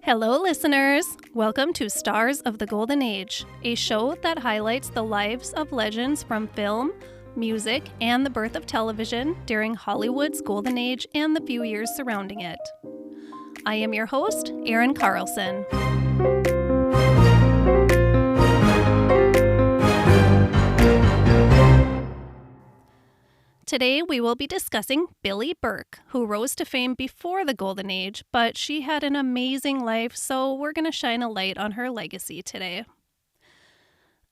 Hello, listeners! Welcome to Stars of the Golden Age, a show that highlights the lives of legends from film, music, and the birth of television during Hollywood's golden age and the few years surrounding it. I am your host, Erin Carlson. Today, we will be discussing Billie Burke, who rose to fame before the Golden Age, but she had an amazing life, so we're going to shine a light on her legacy today.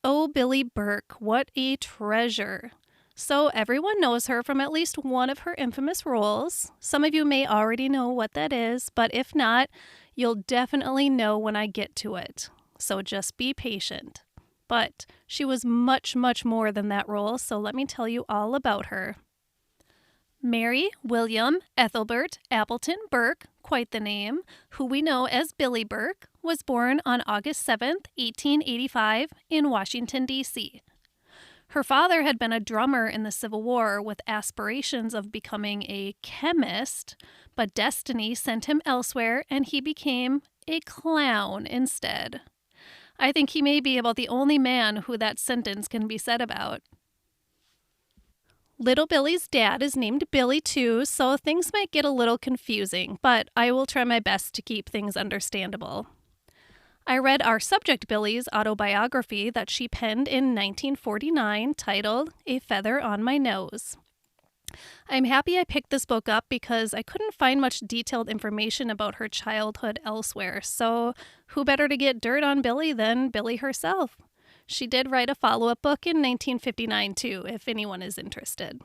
Oh, Billie Burke, what a treasure! So everyone knows her from at least one of her infamous roles. Some of you may already know what that is, but if not, you'll definitely know when I get to it. So just be patient. But she was much, much more than that role, so let me tell you all about her. Mary William Ethelbert Appleton Burke, quite the name, who we know as Billie Burke, was born on August 7th, 1885, in Washington, D.C. Her father had been a drummer in the Civil War with aspirations of becoming a chemist, but destiny sent him elsewhere and he became a clown instead. I think he may be about the only man who that sentence can be said about. Little Billie's dad is named Billy too, so things might get a little confusing, but I will try my best to keep things understandable. I read our subject Billie's autobiography that she penned in 1949 titled A Feather on My Nose. I'm happy I picked this book up because I couldn't find much detailed information about her childhood elsewhere, so who better to get dirt on Billie than Billie herself? She did write a follow-up book in 1959 too, if anyone is interested.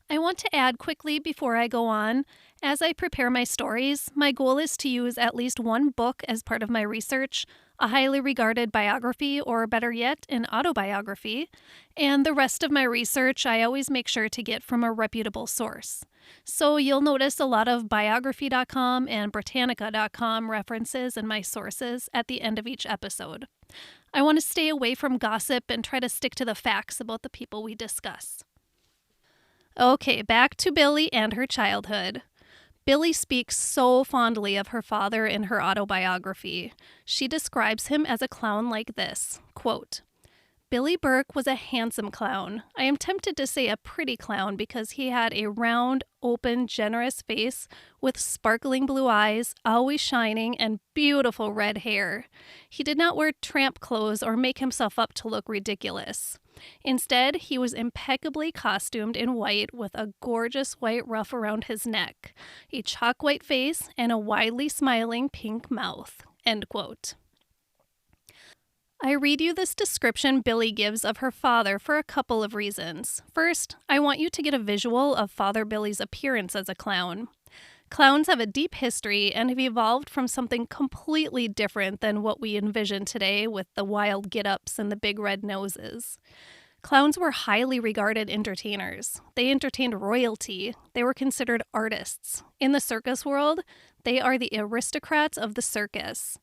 I want to add quickly before I go on, as I prepare my stories, my goal is to use at least one book as part of my research, a highly regarded biography, or better yet, an autobiography, and the rest of my research I always make sure to get from a reputable source. So you'll notice a lot of biography.com and Britannica.com references in my sources at the end of each episode. I want to stay away from gossip and try to stick to the facts about the people we discuss. Okay, back to Billie and her childhood. Billie speaks so fondly of her father in her autobiography. She describes him as a clown like this, quote, Billie Burke was a handsome clown. I am tempted to say a pretty clown because he had a round, open, generous face with sparkling blue eyes, always shining, and beautiful red hair. He did not wear tramp clothes or make himself up to look ridiculous. Instead, he was impeccably costumed in white with a gorgeous white ruff around his neck, a chalk white face, and a widely smiling pink mouth. End quote. I read you this description Billie gives of her father for a couple of reasons. First, I want you to get a visual of Father Billie's appearance as a clown. Clowns have a deep history and have evolved from something completely different than what we envision today with the wild get-ups and the big red noses. Clowns were highly regarded entertainers. They entertained royalty. They were considered artists. In the circus world, they are the aristocrats of the circus.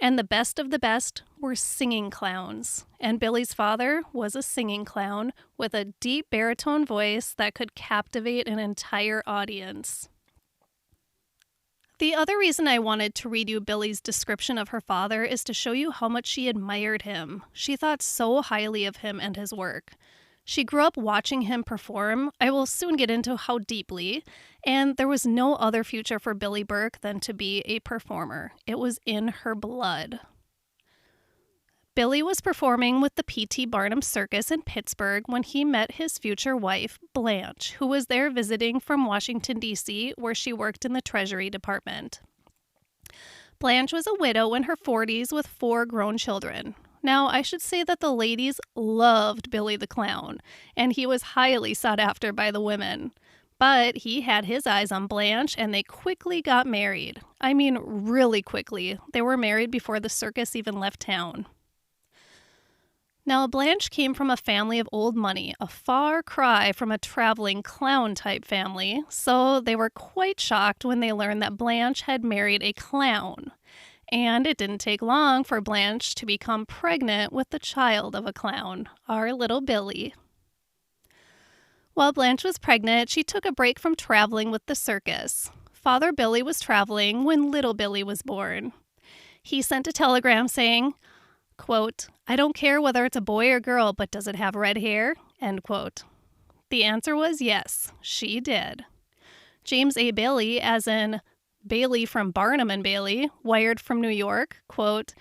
And the best of the best were singing clowns. And Billie's father was a singing clown with a deep baritone voice that could captivate an entire audience. The other reason I wanted to read you Billie's description of her father is to show you how much she admired him. She thought so highly of him and his work. She grew up watching him perform. I will soon get into how deeply. And there was no other future for Billie Burke than to be a performer. It was in her blood. Billie was performing with the P.T. Barnum Circus in Pittsburgh when he met his future wife, Blanche, who was there visiting from Washington, D.C., where she worked in the Treasury Department. Blanche was a widow in her 40s with 4 grown children. Now, I should say that the ladies loved Billie the Clown, and he was highly sought after by the women. But he had his eyes on Blanche, and they quickly got married. I mean, really quickly. They were married before the circus even left town. Now, Blanche came from a family of old money, a far cry from a traveling clown-type family, so they were quite shocked when they learned that Blanche had married a clown. And it didn't take long for Blanche to become pregnant with the child of a clown, our little Billie. While Blanche was pregnant, she took a break from traveling with the circus. Father Billy was traveling when little Billy was born. He sent a telegram saying, quote, "I don't care whether it's a boy or girl, but does it have red hair?" End quote. The answer was yes, she did. James A. Bailey, as in Bailey from Barnum and Bailey, wired from New York, quote,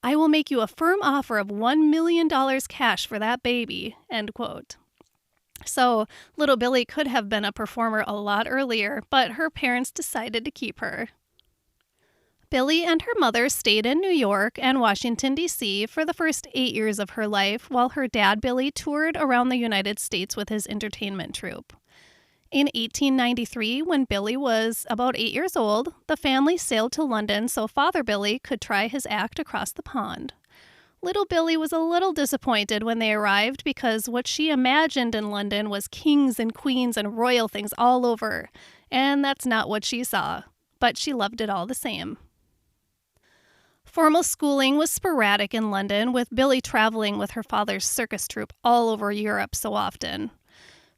"I will make you a firm offer of $1 million cash for that baby," end quote. So little Billy could have been a performer a lot earlier, but her parents decided to keep her. Billy and her mother stayed in New York and Washington, D.C. for the first 8 years of her life, while her dad, Billy, toured around the United States with his entertainment troupe. In 1893, when Billy was about 8 years old, the family sailed to London so Father Billy could try his act across the pond. Little Billy was a little disappointed when they arrived because what she imagined in London was kings and queens and royal things all over, and that's not what she saw, but she loved it all the same. Formal schooling was sporadic in London, with Billy traveling with her father's circus troupe all over Europe so often.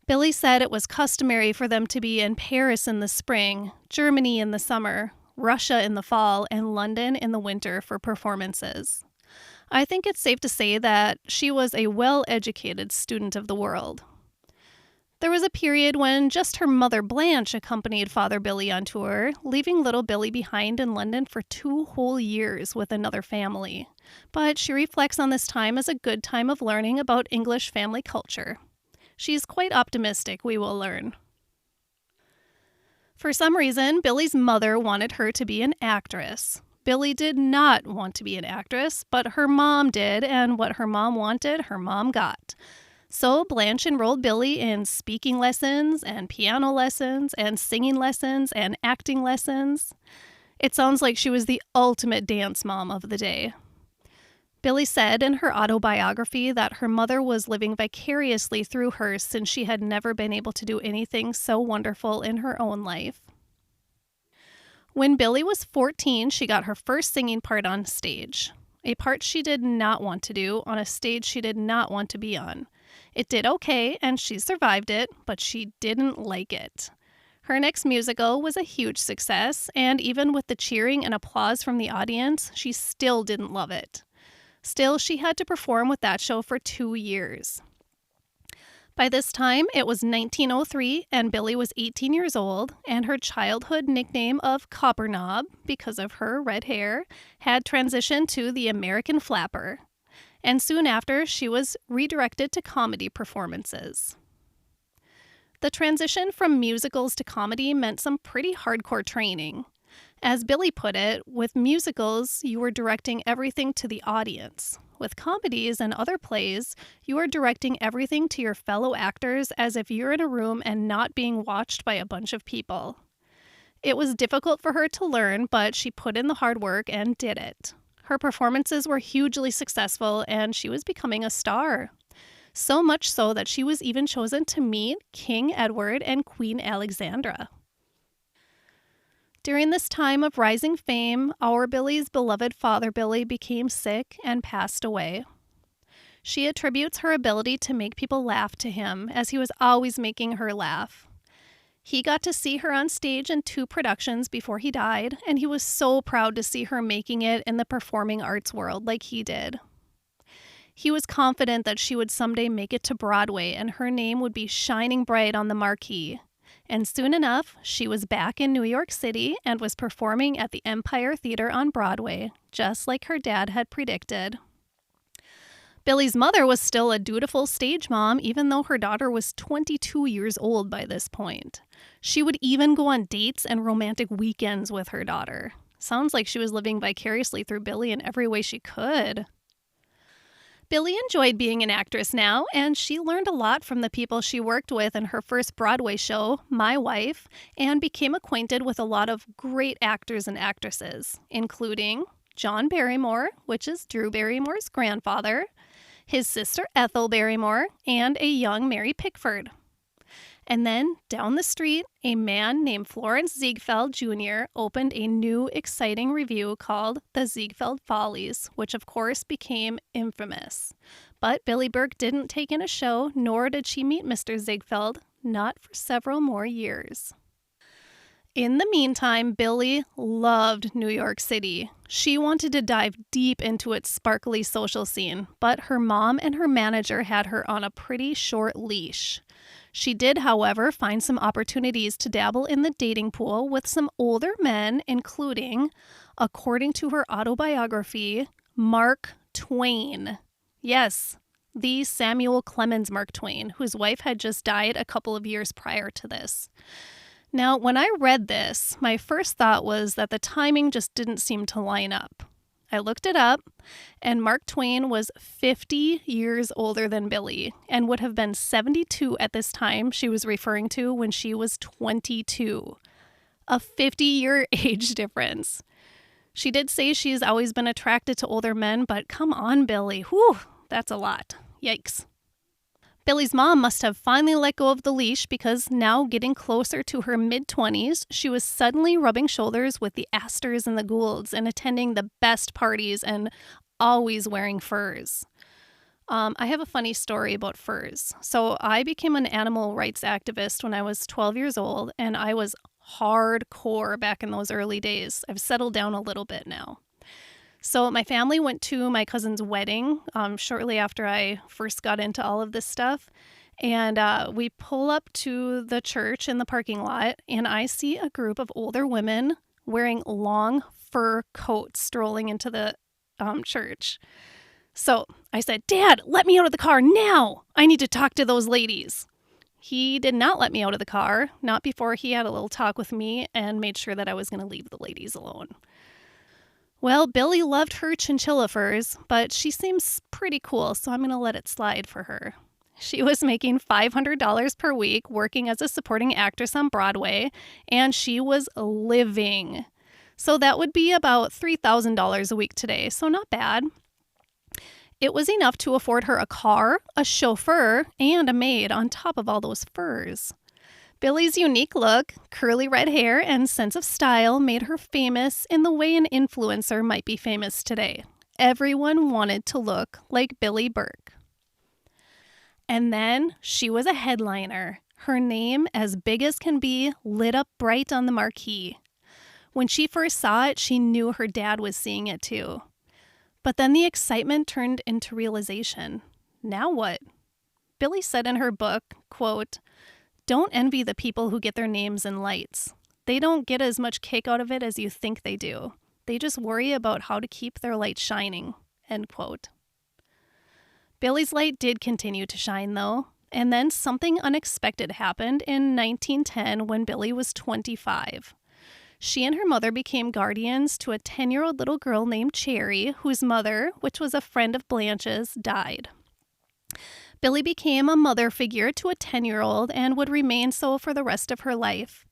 Billy said it was customary for them to be in Paris in the spring, Germany in the summer, Russia in the fall, and London in the winter for performances. I think it's safe to say that she was a well-educated student of the world. There was a period when just her mother Blanche accompanied Father Billy on tour, leaving little Billy behind in London for 2 whole years with another family. But she reflects on this time as a good time of learning about English family culture. She's quite optimistic, we will learn. For some reason, Billy's mother wanted her to be an actress. Billy did not want to be an actress, but her mom did, and what her mom wanted, her mom got. So Blanche enrolled Billy in speaking lessons and piano lessons and singing lessons and acting lessons. It sounds like she was the ultimate dance mom of the day. Billy said in her autobiography that her mother was living vicariously through her since she had never been able to do anything so wonderful in her own life. When Billy was 14, she got her first singing part on stage, a part she did not want to do on a stage she did not want to be on. It did okay, and she survived it, but she didn't like it. Her next musical was a huge success, and even with the cheering and applause from the audience, she still didn't love it. Still, she had to perform with that show for 2 years. By this time, it was 1903, and Billy was 18 years old, and her childhood nickname of Copper Knob, because of her red hair, had transitioned to the American Flapper. And soon after, she was redirected to comedy performances. The transition from musicals to comedy meant some pretty hardcore training. As Billy put it, with musicals, you were directing everything to the audience. With comedies and other plays, you are directing everything to your fellow actors as if you're in a room and not being watched by a bunch of people. It was difficult for her to learn, but she put in the hard work and did it. Her performances were hugely successful, and she was becoming a star. So much so that she was even chosen to meet King Edward and Queen Alexandra. During this time of rising fame, our Billy's beloved Father Billy became sick and passed away. She attributes her ability to make people laugh to him, as he was always making her laugh. He got to see her on stage in 2 productions before he died, and he was so proud to see her making it in the performing arts world like he did. He was confident that she would someday make it to Broadway and her name would be shining bright on the marquee. And soon enough, she was back in New York City and was performing at the Empire Theater on Broadway, just like her dad had predicted. Billy's mother was still a dutiful stage mom, even though her daughter was 22 years old by this point. She would even go on dates and romantic weekends with her daughter. Sounds like she was living vicariously through Billy in every way she could. Billy enjoyed being an actress now, and she learned a lot from the people she worked with in her first Broadway show, My Wife, and became acquainted with a lot of great actors and actresses, including John Barrymore, which is Drew Barrymore's grandfather, his sister Ethel Barrymore, and a young Mary Pickford. And then, down the street, a man named Florence Ziegfeld Jr. opened a new, exciting revue called The Ziegfeld Follies, which of course became infamous. But Billie Burke didn't take in a show, nor did she meet Mr. Ziegfeld, not for several more years. In the meantime, Billie loved New York City. She wanted to dive deep into its sparkly social scene, but her mom and her manager had her on a pretty short leash. She did, however, find some opportunities to dabble in the dating pool with some older men, including, according to her autobiography, Mark Twain. Yes, the Samuel Clemens Mark Twain, whose wife had just died a couple of years prior to this. Now, when I read this, my first thought was that the timing just didn't seem to line up. I looked it up, and Mark Twain was 50 years older than Billie and would have been 72 at this time she was referring to when she was 22. A 50-year age difference. She did say she's always been attracted to older men, but come on, Billie. Whew, that's a lot. Yikes. Billie's mom must have finally let go of the leash because now, getting closer to her mid-20s, she was suddenly rubbing shoulders with the Astors and the Goulds and attending the best parties and always wearing furs. I have a funny story about furs. So I became an animal rights activist when I was 12 years old, and I was hardcore back in those early days. I've settled down a little bit now. So my family went to my cousin's wedding shortly after I first got into all of this stuff. And we pull up to the church in the parking lot, and I see a group of older women wearing long fur coats strolling into the church. So I said, "Dad, let me out of the car now. I need to talk to those ladies." He did not let me out of the car, not before he had a little talk with me and made sure that I was going to leave the ladies alone. Well, Billie loved her chinchilla furs, but she seems pretty cool, so I'm going to let it slide for her. She was making $500 per week working as a supporting actress on Broadway, and she was living. So that would be about $3,000 a week today, so not bad. It was enough to afford her a car, a chauffeur, and a maid on top of all those furs. Billie's unique look, curly red hair, and sense of style made her famous in the way an influencer might be famous today. Everyone wanted to look like Billie Burke. And then she was a headliner. Her name, as big as can be, lit up bright on the marquee. When she first saw it, she knew her dad was seeing it too. But then the excitement turned into realization. Now what? Billie said in her book, quote, "Don't envy the people who get their names in lights. They don't get as much kick out of it as you think they do. They just worry about how to keep their light shining," end quote. Billie's light did continue to shine, though, and then something unexpected happened in 1910 when Billie was 25. She and her mother became guardians to a 10-year-old little girl named Cherry, whose mother, which was a friend of Blanche's, died. Billie became a mother figure to a 10-year-old and would remain so for the rest of her life.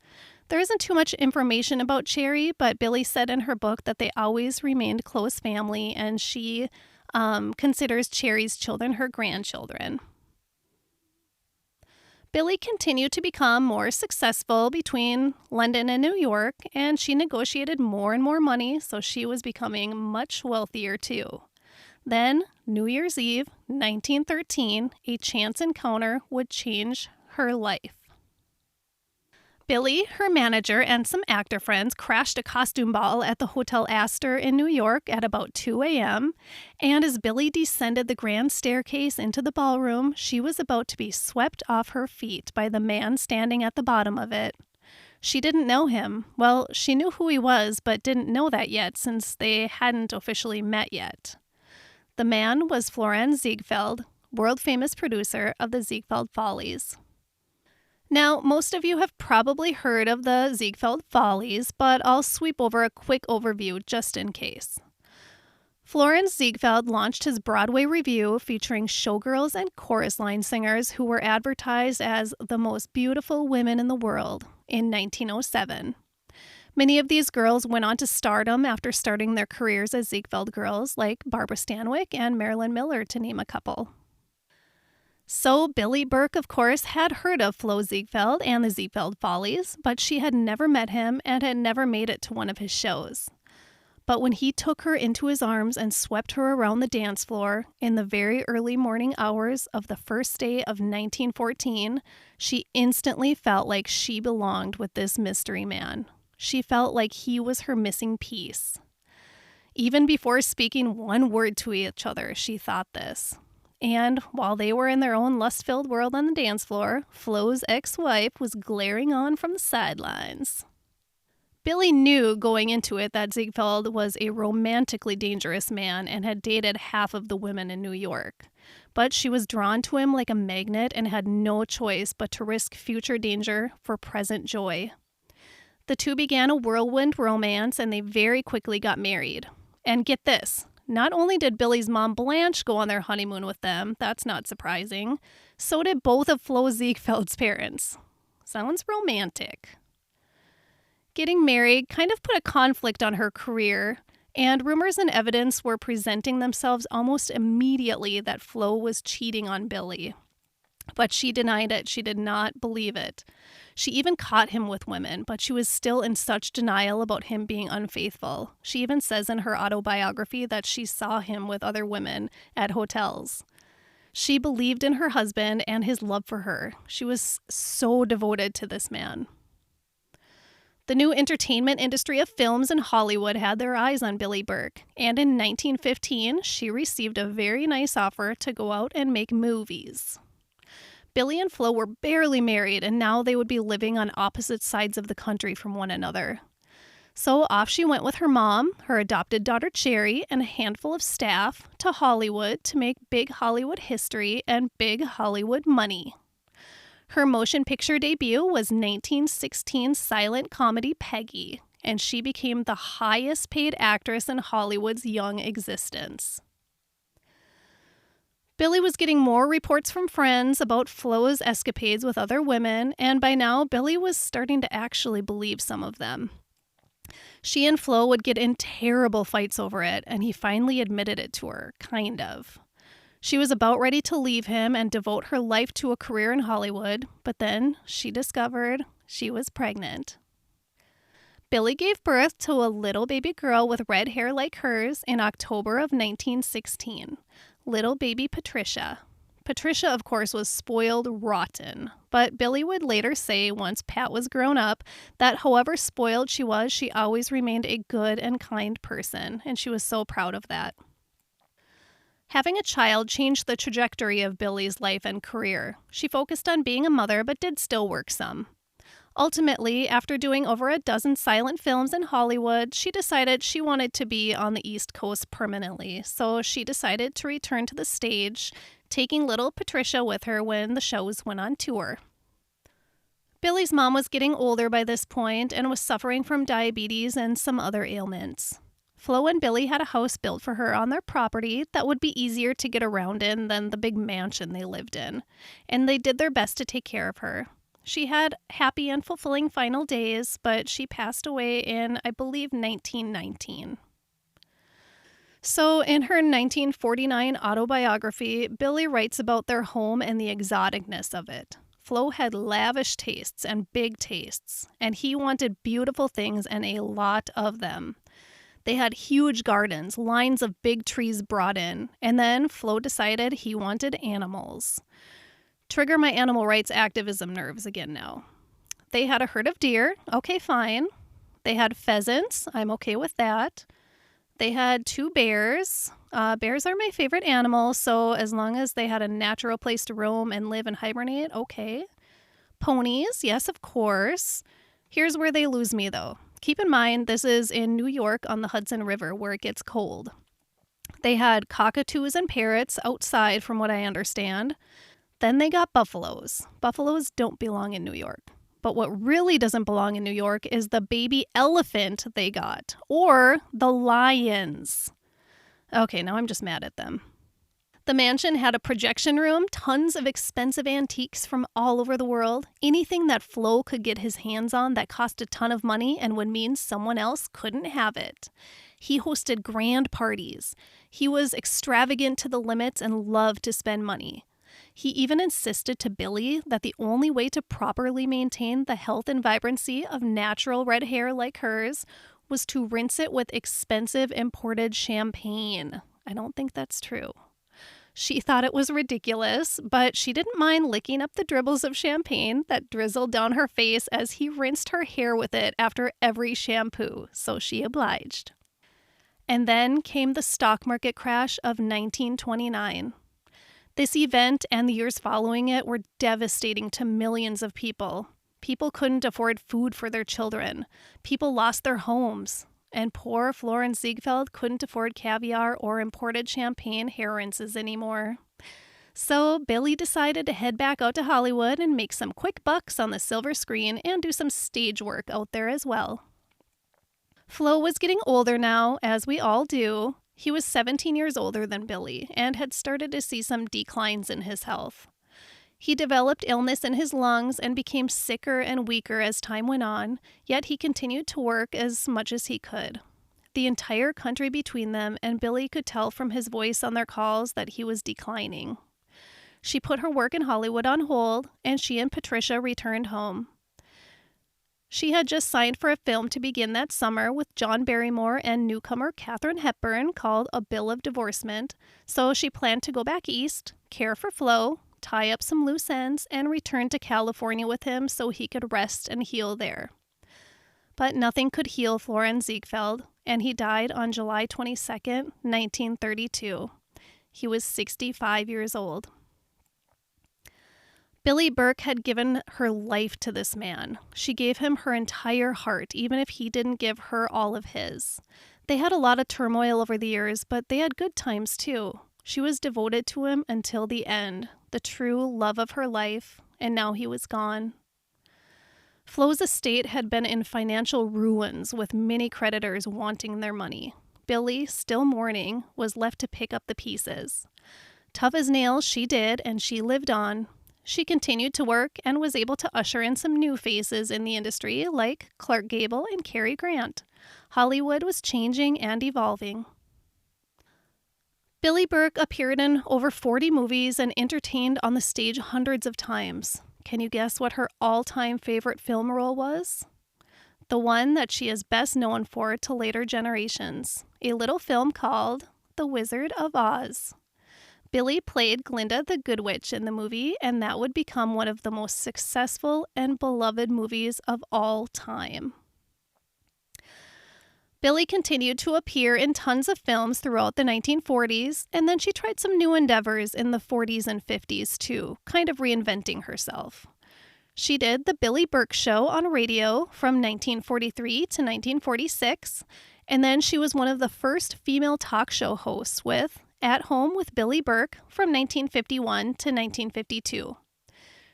There isn't too much information about Cherry, but Billie said in her book that they always remained close family, and she considers Cherry's children her grandchildren. Billie continued to become more successful between London and New York, and she negotiated more and more money, so she was becoming much wealthier too. Then, New Year's Eve, 1913, a chance encounter would change her life. Billie, her manager, and some actor friends crashed a costume ball at the Hotel Astor in New York at about 2 a.m., and as Billie descended the grand staircase into the ballroom, she was about to be swept off her feet by the man standing at the bottom of it. She didn't know him. Well, she knew who he was, but didn't know that yet since they hadn't officially met yet. The man was Florenz Ziegfeld, world-famous producer of the Ziegfeld Follies. Now, most of you have probably heard of the Ziegfeld Follies, but I'll sweep over a quick overview just in case. Florenz Ziegfeld launched his Broadway revue featuring showgirls and chorus line singers who were advertised as the most beautiful women in the world in 1907. Many of these girls went on to stardom after starting their careers as Ziegfeld girls, like Barbara Stanwyck and Marilyn Miller, to name a couple. So Billie Burke, of course, had heard of Flo Ziegfeld and the Ziegfeld Follies, but she had never met him and had never made it to one of his shows. But when he took her into his arms and swept her around the dance floor in the very early morning hours of the first day of 1914, she instantly felt like she belonged with this mystery man. She felt like he was her missing piece. Even before speaking one word to each other, she thought this. And while they were in their own lust-filled world on the dance floor, Flo's ex-wife was glaring on from the sidelines. Billie knew going into it that Ziegfeld was a romantically dangerous man and had dated half of the women in New York. But she was drawn to him like a magnet and had no choice but to risk future danger for present joy. The two began a whirlwind romance and they very quickly got married. And get this, not only did Billie's mom Blanche go on their honeymoon with them, that's not surprising, so did both of Flo Ziegfeld's parents. Sounds romantic. Getting married kind of put a conflict on her career, and rumors and evidence were presenting themselves almost immediately that Flo was cheating on Billie. But she denied it. She did not believe it. She even caught him with women, but she was still in such denial about him being unfaithful. She even says in her autobiography that she saw him with other women at hotels. She believed in her husband and his love for her. She was so devoted to this man. The new entertainment industry of films in Hollywood had their eyes on Billie Burke, and in 1915, she received a very nice offer to go out and make movies. Billie and Flo were barely married, and now they would be living on opposite sides of the country from one another. So off she went with her mom, her adopted daughter Cherry, and a handful of staff to Hollywood to make big Hollywood history and big Hollywood money. Her motion picture debut was 1916's silent comedy Peggy, and she became the highest paid actress in Hollywood's young existence. Billie was getting more reports from friends about Flo's escapades with other women, and by now Billie was starting to actually believe some of them. She and Flo would get in terrible fights over it, and he finally admitted it to her, kind of. She was about ready to leave him and devote her life to a career in Hollywood, but then she discovered she was pregnant. Billie gave birth to a little baby girl with red hair like hers in October of 1916, little baby Patricia. Patricia, of course, was spoiled rotten, but Billie would later say once Pat was grown up that however spoiled she was, she always remained a good and kind person, and she was so proud of that. Having a child changed the trajectory of Billie's life and career. She focused on being a mother, but did still work some. Ultimately, after doing over a dozen silent films in Hollywood, she decided she wanted to be on the East Coast permanently, so she decided to return to the stage, taking little Patricia with her when the shows went on tour. Billie's mom was getting older by this point and was suffering from diabetes and some other ailments. Flo and Billie had a house built for her on their property that would be easier to get around in than the big mansion they lived in, and they did their best to take care of her. She had happy and fulfilling final days, but she passed away in, I believe, 1919. So in her 1949 autobiography, Billie writes about their home and the exoticness of it. Flo had lavish tastes and big tastes, and he wanted beautiful things and a lot of them. They had huge gardens, lines of big trees brought in, and then Flo decided he wanted animals. Trigger my animal rights activism nerves again now. They had a herd of deer, okay, fine. They had pheasants, I'm okay with that. They had 2 bears. Bears are my favorite animals, so as long as they had a natural place to roam and live and hibernate, okay. Ponies, yes, of course. Here's where they lose me, though. Keep in mind, this is in New York on the Hudson River where it gets cold. They had cockatoos and parrots outside, from what I understand. Then they got buffaloes. Buffaloes don't belong in New York. But what really doesn't belong in New York is the baby elephant they got, or the lions. Okay, now I'm just mad at them. The mansion had a projection room, tons of expensive antiques from all over the world, anything that Flo could get his hands on that cost a ton of money and would mean someone else couldn't have it. He hosted grand parties. He was extravagant to the limits and loved to spend money. He even insisted to Billie that the only way to properly maintain the health and vibrancy of natural red hair like hers was to rinse it with expensive imported champagne. I don't think that's true. She thought it was ridiculous, but she didn't mind licking up the dribbles of champagne that drizzled down her face as he rinsed her hair with it after every shampoo, so she obliged. And then came the stock market crash of 1929. This event and the years following it were devastating to millions of people. People couldn't afford food for their children. People lost their homes. And poor Florence Ziegfeld couldn't afford caviar or imported champagne hair rinses anymore. So Billie decided to head back out to Hollywood and make some quick bucks on the silver screen and do some stage work out there as well. Flo was getting older now, as we all do. He was 17 years older than Billie and had started to see some declines in his health. He developed illness in his lungs and became sicker and weaker as time went on, yet he continued to work as much as he could. The entire country between them, and Billie could tell from his voice on their calls that he was declining. She put her work in Hollywood on hold, and she and Patricia returned home. She had just signed for a film to begin that summer with John Barrymore and newcomer Katharine Hepburn called A Bill of Divorcement, so she planned to go back east, care for Flo, tie up some loose ends, and return to California with him so he could rest and heal there. But nothing could heal Florence Ziegfeld, and he died on July 22nd, 1932. He was 65 years old. Billie Burke had given her life to this man. She gave him her entire heart, even if he didn't give her all of his. They had a lot of turmoil over the years, but they had good times too. She was devoted to him until the end, the true love of her life, and now he was gone. Flo's estate had been in financial ruins, with many creditors wanting their money. Billie, still mourning, was left to pick up the pieces. Tough as nails, she did, and she lived on. She continued to work and was able to usher in some new faces in the industry, like Clark Gable and Cary Grant. Hollywood was changing and evolving. Billie Burke appeared in over 40 movies and entertained on the stage hundreds of times. Can you guess what her all-time favorite film role was? The one that she is best known for to later generations, a little film called The Wizard of Oz. Billie played Glinda the Good Witch in the movie, and that would become one of the most successful and beloved movies of all time. Billie continued to appear in tons of films throughout the 1940s, and then she tried some new endeavors in the 40s and 50s too, kind of reinventing herself. She did The Billie Burke Show on radio from 1943 to 1946, and then she was one of the first female talk show hosts with At Home with Billie Burke from 1951 to 1952.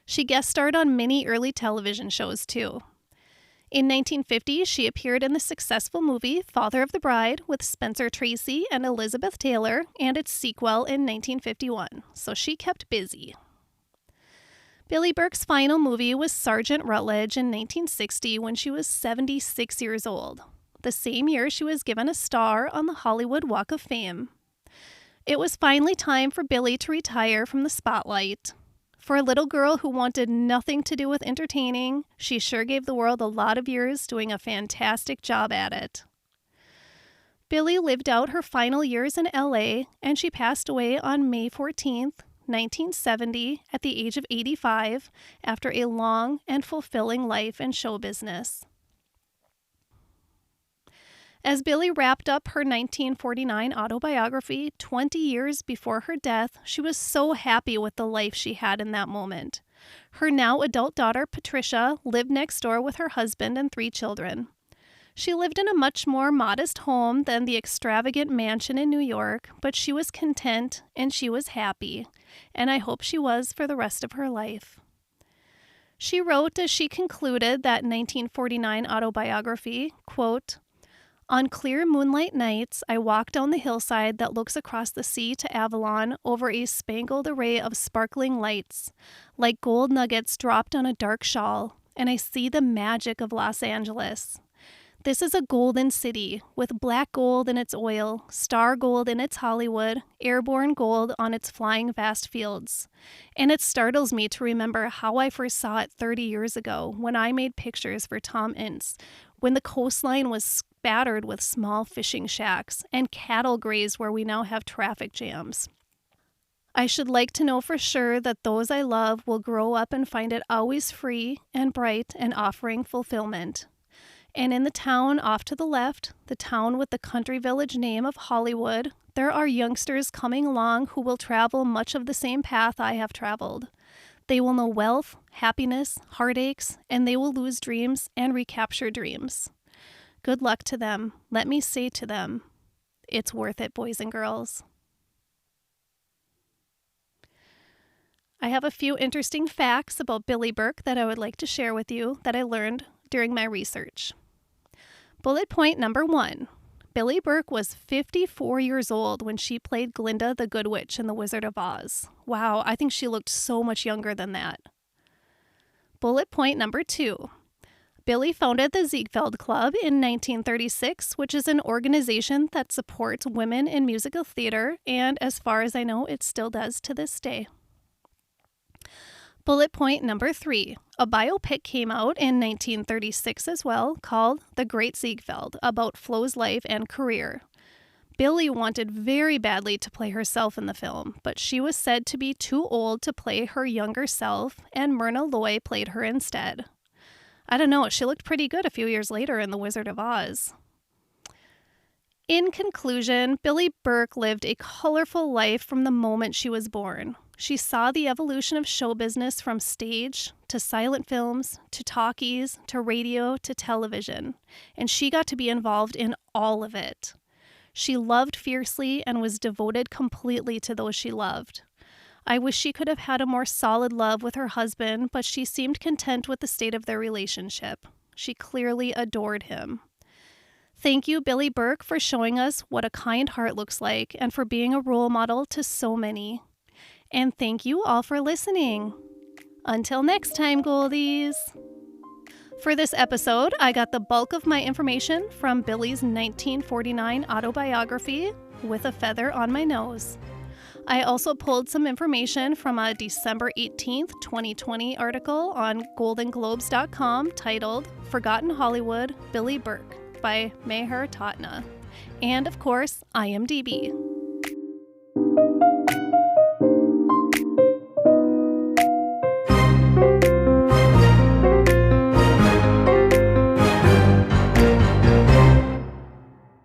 She guest starred on many early television shows too. In 1950, she appeared in the successful movie Father of the Bride with Spencer Tracy and Elizabeth Taylor, and its sequel in 1951, so she kept busy. Billie Burke's final movie was Sergeant Rutledge in 1960 when she was 76 years old. The same year, she was given a star on the Hollywood Walk of Fame. It was finally time for Billie to retire from the spotlight. For a little girl who wanted nothing to do with entertaining, she sure gave the world a lot of years doing a fantastic job at it. Billie lived out her final years in LA, and she passed away on May 14th, 1970, at the age of 85, after a long and fulfilling life in show business. As Billie wrapped up her 1949 autobiography 20 years before her death, she was so happy with the life she had in that moment. Her now adult daughter, Patricia, lived next door with her husband and 3 children. She lived in a much more modest home than the extravagant mansion in New York, but she was content and she was happy, and I hope she was for the rest of her life. She wrote as she concluded that 1949 autobiography, quote, "On clear moonlight nights, I walk down the hillside that looks across the sea to Avalon over a spangled array of sparkling lights, like gold nuggets dropped on a dark shawl, and I see the magic of Los Angeles. This is a golden city, with black gold in its oil, star gold in its Hollywood, airborne gold on its flying vast fields. And it startles me to remember how I first saw it 30 years ago when I made pictures for Tom Ince, when the coastline was spattered with small fishing shacks, and cattle graze where we now have traffic jams. I should like to know for sure that those I love will grow up and find it always free and bright and offering fulfillment. And in the town off to the left, the town with the country village name of Hollywood, there are youngsters coming along who will travel much of the same path I have traveled. They will know wealth, happiness, heartaches, and they will lose dreams and recapture dreams. Good luck to them. Let me say to them, it's worth it, boys and girls. I have a few interesting facts about Billie Burke that I would like to share with you that I learned during my research. Bullet point number 1. Billie Burke was 54 years old when she played Glinda the Good Witch in The Wizard of Oz. Wow, I think she looked so much younger than that. Bullet point number 2. Billie founded the Ziegfeld Club in 1936, which is an organization that supports women in musical theater, and as far as I know, it still does to this day. Bullet point number 3. A biopic came out in 1936 as well, called The Great Ziegfeld, about Flo's life and career. Billie wanted very badly to play herself in the film, but she was said to be too old to play her younger self, and Myrna Loy played her instead. I don't know, she looked pretty good a few years later in The Wizard of Oz. In conclusion, Billie Burke lived a colorful life from the moment she was born. She saw the evolution of show business from stage to silent films to talkies to radio to television, and she got to be involved in all of it. She loved fiercely and was devoted completely to those she loved. I wish she could have had a more solid love with her husband, but she seemed content with the state of their relationship. She clearly adored him. Thank you, Billie Burke, for showing us what a kind heart looks like and for being a role model to so many. And thank you all for listening. Until next time, Goldies. For this episode, I got the bulk of my information from Billie's 1949 autobiography, With a Feather on My Nose. I also pulled some information from a December 18th, 2020 article on goldenglobes.com titled Forgotten Hollywood, Billie Burke by Meher Tatna. And of course, IMDb.